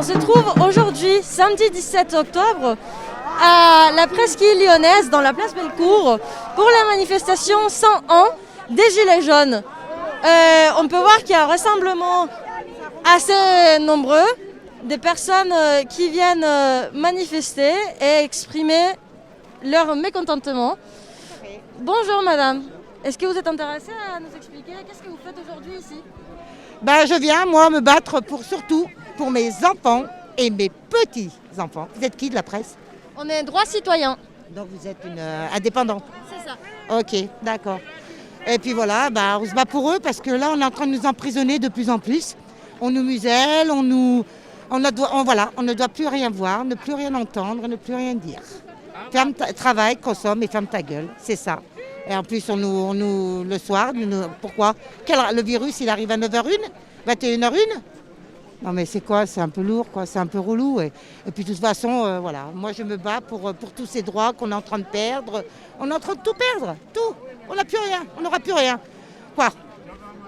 se trouve aujourd'hui, samedi 17 octobre, à la presqu'île lyonnaise, dans la place Bellecour, pour la manifestation 101 des Gilets jaunes. On peut voir qu'il y a un rassemblement assez nombreux, des personnes qui viennent manifester et exprimer leur mécontentement. Bonjour madame, est-ce que vous êtes intéressée à nous expliquer qu'est-ce que vous faites aujourd'hui ici? Je viens, moi, me battre surtout pour mes enfants et mes petits-enfants. Vous êtes qui de la presse? On est droit citoyen. Donc vous êtes une indépendante? C'est ça. Ok, d'accord. Et puis voilà, on se bat pour eux parce que là, on est en train de nous emprisonner de plus en plus. On nous muselle, on ne doit plus rien voir, ne plus rien entendre, ne plus rien dire. Travaille, consomme et ferme ta gueule, c'est ça. Et en plus, le soir, pourquoi? Le virus, il arrive à 9h01, 21h01? Non mais c'est quoi? C'est un peu lourd, quoi. C'est un peu relou. Et puis de toute façon, moi je me bats pour tous ces droits qu'on est en train de perdre. On est en train de tout perdre, tout. On n'a plus rien, on n'aura plus rien. Quoi?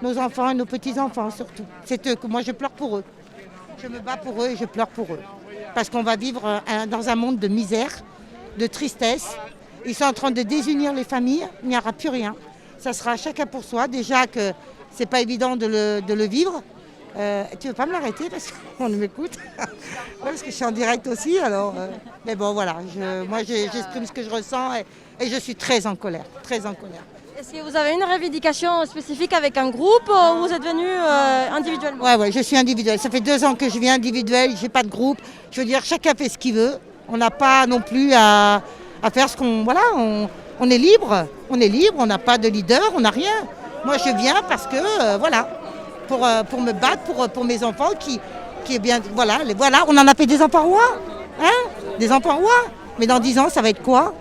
Nos enfants et nos petits-enfants surtout. C'est eux que moi je pleure pour eux. Je me bats pour eux et je pleure pour eux. Parce qu'on va vivre dans un monde de misère, de tristesse. Ils sont en train de désunir les familles, il n'y aura plus rien. Ça sera chacun pour soi. Déjà que c'est pas évident de le vivre. Tu veux pas me l'arrêter parce qu'on m'écoute? Parce que je suis en direct aussi. Alors, mais bon, voilà. Moi, j'exprime ce que je ressens et je suis très en colère, très en colère. Est-ce que vous avez une revendication spécifique avec un groupe ou vous êtes venu individuellement? Ouais, je suis individuelle. Ça fait 2 ans que je viens individuelle. J'ai pas de groupe. Je veux dire, chacun fait ce qu'il veut. On n'a pas non plus à faire ce qu'on... Voilà, on est libre. On est libre. On n'a pas de leader. On n'a rien. Moi, je viens parce que, pour me battre pour mes enfants qui est bien... Voilà, on en a fait des enfants rois. Hein? Des enfants rois. Mais dans 10 ans, ça va être quoi?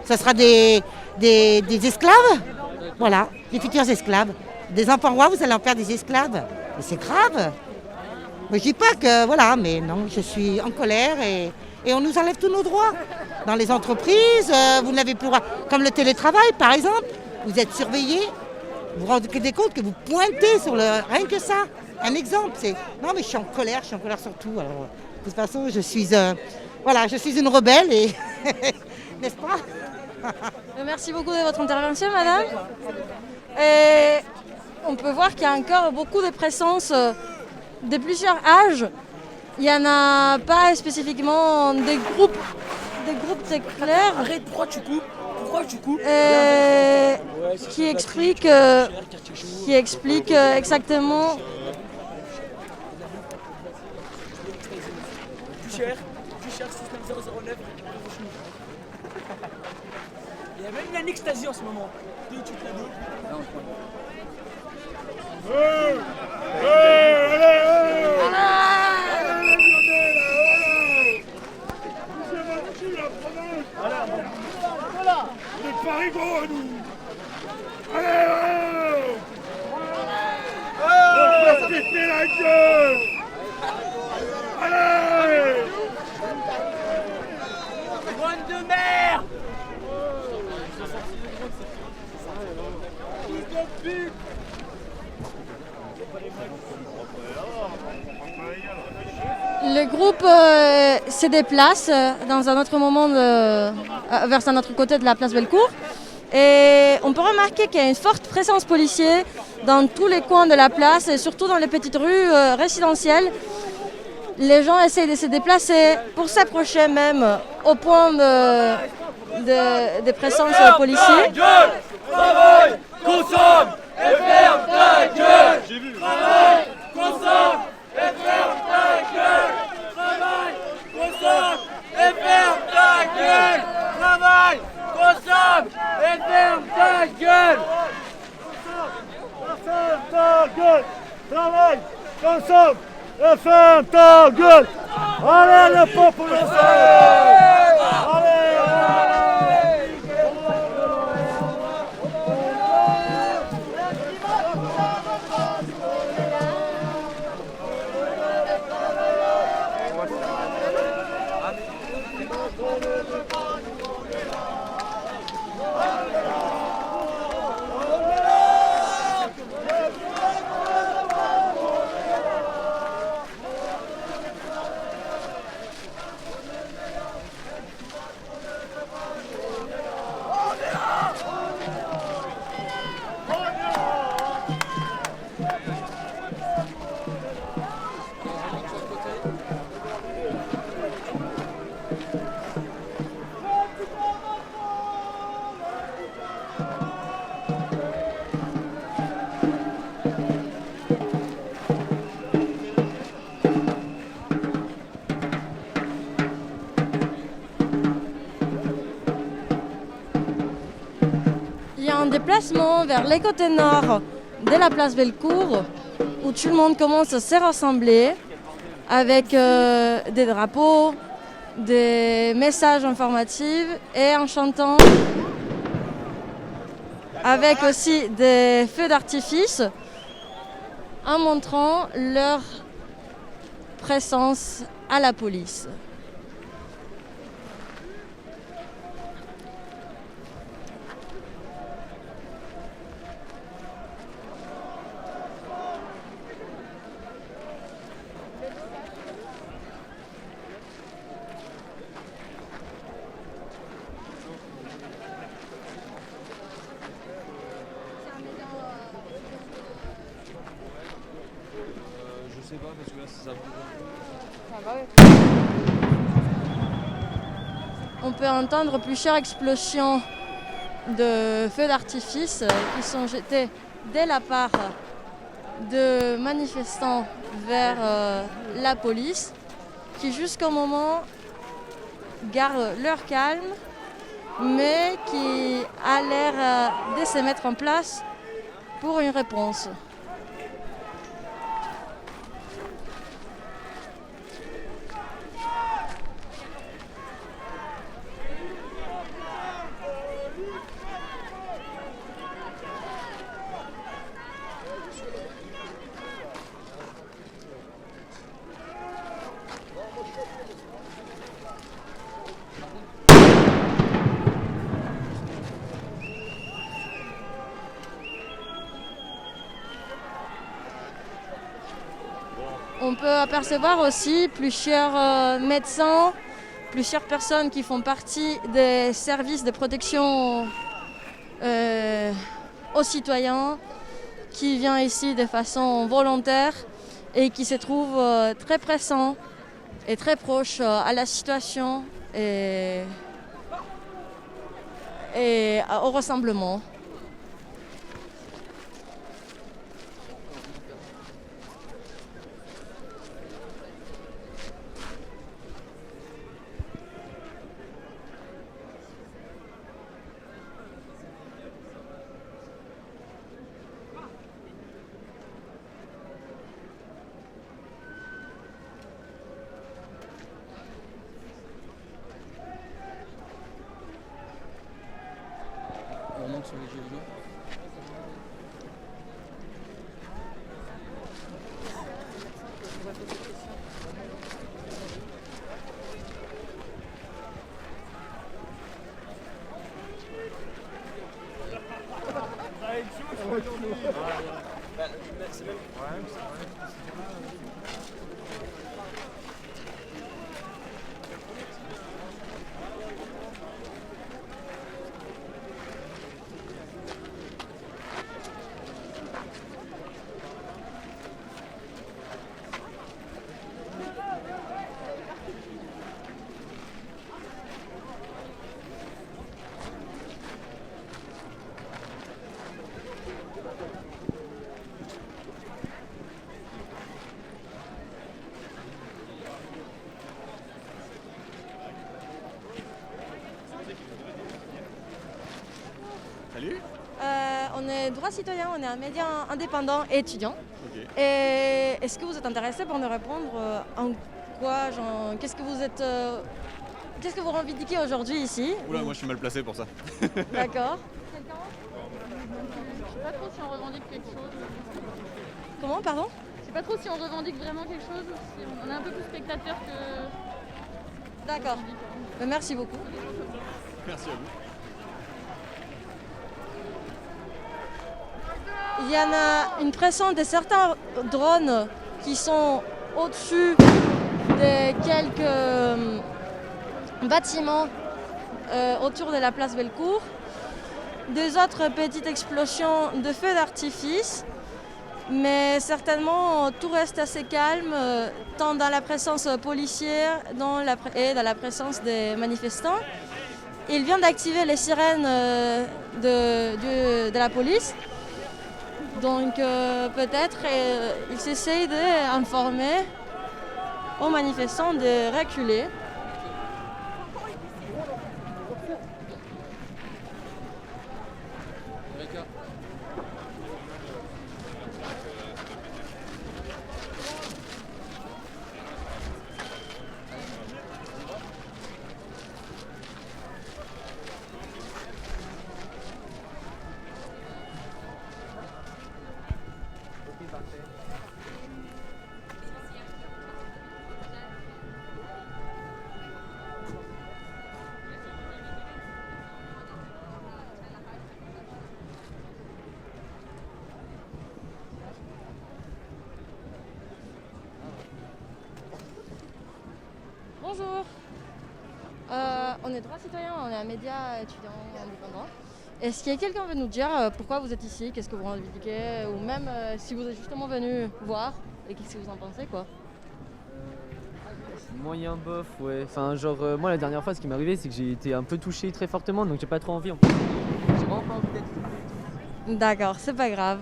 Ça sera des esclaves? Voilà, des futurs esclaves. Des enfants rois, vous allez en faire des esclaves. Mais c'est grave. Mais je dis pas que... Voilà, mais non, je suis en colère et on nous enlève tous nos droits. Dans les entreprises, vous n'avez plus le droit. Comme le télétravail, par exemple. Vous êtes surveillés. Vous vous rendez compte que vous pointez sur rien que ça. Un exemple, c'est... Non, mais je suis en colère surtout. Alors, de toute façon, je suis une rebelle et... N'est-ce pas? Merci beaucoup de votre intervention, madame. Et on peut voir qu'il y a encore beaucoup de présence de plusieurs âges. Il n'y en a pas spécifiquement des groupes très clairs. Arrête, pourquoi tu coupes? Qui explique exactement. Plus cher 69009. Il y a même une anextasie en ce moment. Tu te la donnes? On n'est pas rigoureux, nous. Allez, on va se péter la gueule. Allez. Bonne de merde. Le groupe se déplace dans un autre moment vers un autre côté de la place Bellecour. Et on peut remarquer qu'il y a une forte présence policière dans tous les coins de la place et surtout dans les petites rues résidentielles. Les gens essayent de se déplacer pour s'approcher même au point de présence policière. Travaille, consomme et ferme ta gueule. Travaille, consomme et ferme ta gueule. Travaille, consomme et ferme ta gueule. Travaille, consomme et ferme ta gueule. Ferme ta gueule. Travaille, consomme et ferme ta gueule. Allez, le peuple, allez. déplacement vers les côtés nord de la place Bellecour, où tout le monde commence à se rassembler avec des drapeaux, des messages informatifs et en chantant, avec aussi des feux d'artifice, en montrant leur présence à la police. Je sais pas parce que là c'est ça. On peut entendre plusieurs explosions de feux d'artifice qui sont jetés dès la part de manifestants vers la police, qui jusqu'au moment gardent leur calme, mais qui a l'air de se mettre en place pour une réponse. On peut apercevoir aussi plusieurs médecins, plusieurs personnes qui font partie des services de protection aux citoyens, qui viennent ici de façon volontaire et qui se trouvent très présents et très proches à la situation et au rassemblement. On monte sur les gilets jaunes. Salut. On est droit citoyen, on est un média indépendant et étudiant. Ok. Et est-ce que vous êtes intéressé pour nous répondre en quoi, genre, qu'est-ce que vous revendiquez aujourd'hui ici? Oula, moi je suis mal placé pour ça. D'accord. Je sais pas trop si on revendique quelque chose. Comment, pardon? Je sais pas trop si on revendique vraiment quelque chose. Si on est un peu plus spectateur que. D'accord. Merci beaucoup. Merci à vous. Il y en a une présence de certains drones qui sont au-dessus de quelques bâtiments autour de la place Bellecour. Deux autres petites explosions de feux d'artifice, mais certainement tout reste assez calme, tant dans la présence policière et dans la présence des manifestants. Il vient d'activer les sirènes de la police. Donc peut-être ils essayent d'informer aux manifestants de reculer. Eureka. bonjour. On est droit citoyen, on est un média étudiant indépendant. Est-ce qu'il y a quelqu'un qui veut nous dire pourquoi vous êtes ici, qu'est-ce que vous revendiquez, ou même si vous êtes justement venu voir et qu'est-ce que vous en pensez quoi? Moyen bof, ouais. Enfin, genre, moi la dernière fois, ce qui m'est arrivé, c'est que j'ai été un peu touché très fortement, donc j'ai pas trop envie en fait. J'ai vraiment pas envie d'être. D'accord, c'est pas grave.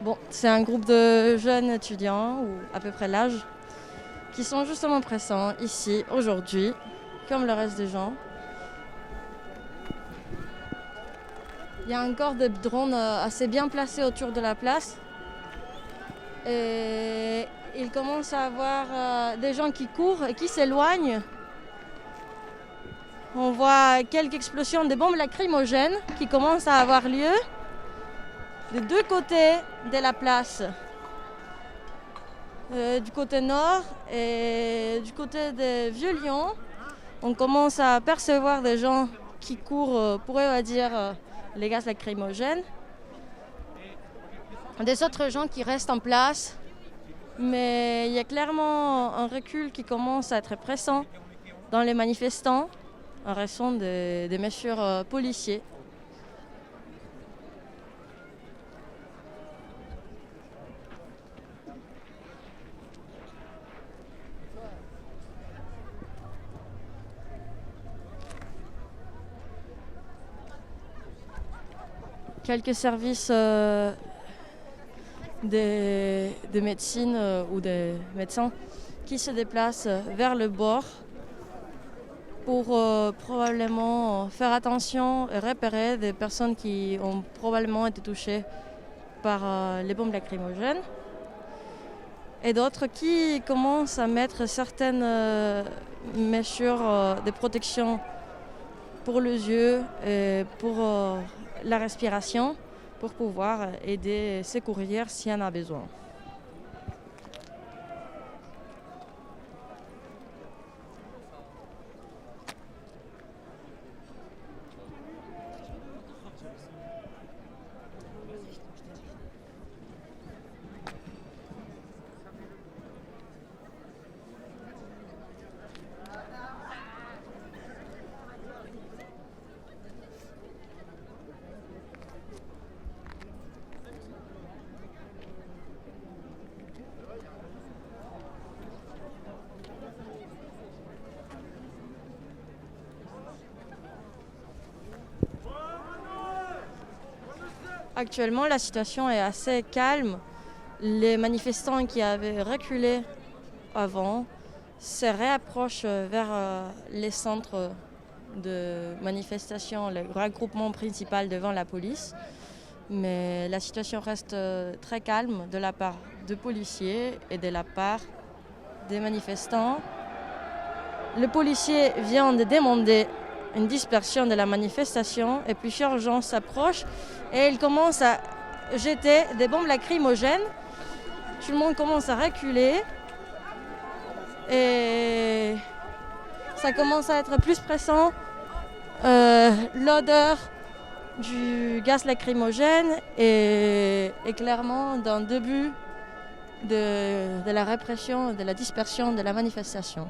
Bon, c'est un groupe de jeunes étudiants, ou à peu près l'âge, qui sont justement présents ici, aujourd'hui, comme le reste des gens. Il y a encore des drones assez bien placés autour de la place. Et il commence à avoir des gens qui courent et qui s'éloignent. On voit quelques explosions de bombes lacrymogènes qui commencent à avoir lieu des deux côtés de la place. Du côté nord et du côté des Vieux-Lyon, on commence à percevoir des gens qui courent pour évadir les gaz lacrymogènes. Des autres gens qui restent en place, mais il y a clairement un recul qui commence à être pressant dans les manifestants en raison des mesures policiers. Quelques services des médecines ou des médecins qui se déplacent vers le bord pour probablement faire attention et repérer des personnes qui ont probablement été touchées par les bombes lacrymogènes. Et d'autres qui commencent à mettre certaines mesures de protection pour les yeux et pour la respiration pour pouvoir aider, secourir s'il y en a besoin. Actuellement, la situation est assez calme. Les manifestants qui avaient reculé avant se réapprochent vers les centres de manifestation, le regroupement principal devant la police. Mais la situation reste très calme de la part des policiers et de la part des manifestants. Le policier vient de demander une dispersion de la manifestation et plusieurs gens s'approchent et ils commencent à jeter des bombes lacrymogènes. Tout le monde commence à reculer et ça commence à être plus pressant. L'odeur du gaz lacrymogène est clairement dans le début de la répression, de la dispersion de la manifestation.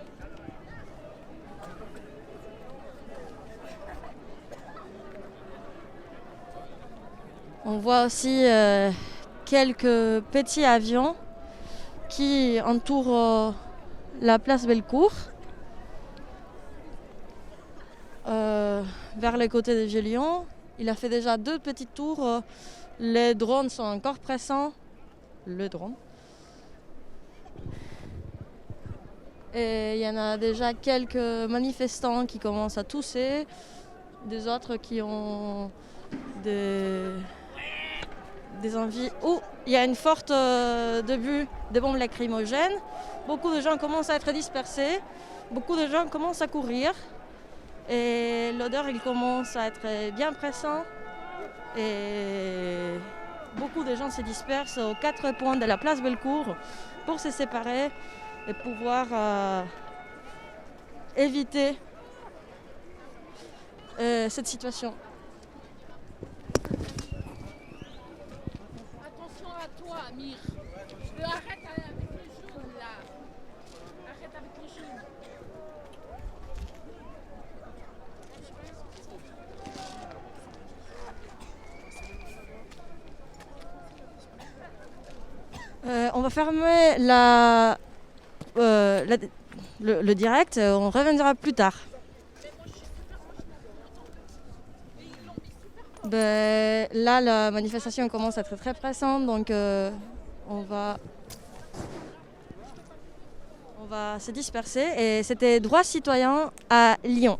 On voit aussi quelques petits avions qui entourent la place Bellecour, vers le côté de Vieux-Lyon. Il a fait déjà 2 petits tours. Les drones sont encore présents. Le drone. Et il y en a déjà quelques manifestants qui commencent à tousser, des autres qui ont des envies. Oh, il y a une forte début de bombes lacrymogènes. Beaucoup de gens commencent à être dispersés. Beaucoup de gens commencent à courir. Et l'odeur, il commence à être bien pressant. Et beaucoup de gens se dispersent aux 4 points de la place Bellecour pour se séparer et pouvoir éviter cette situation. Attention à toi, Amir. Arrête avec les jeunes là. Arrête avec les jeunes. On va fermer le direct, on reviendra plus tard. Là, la manifestation commence à être très pressante, donc on va se disperser. Et c'était Droits citoyens à Lyon.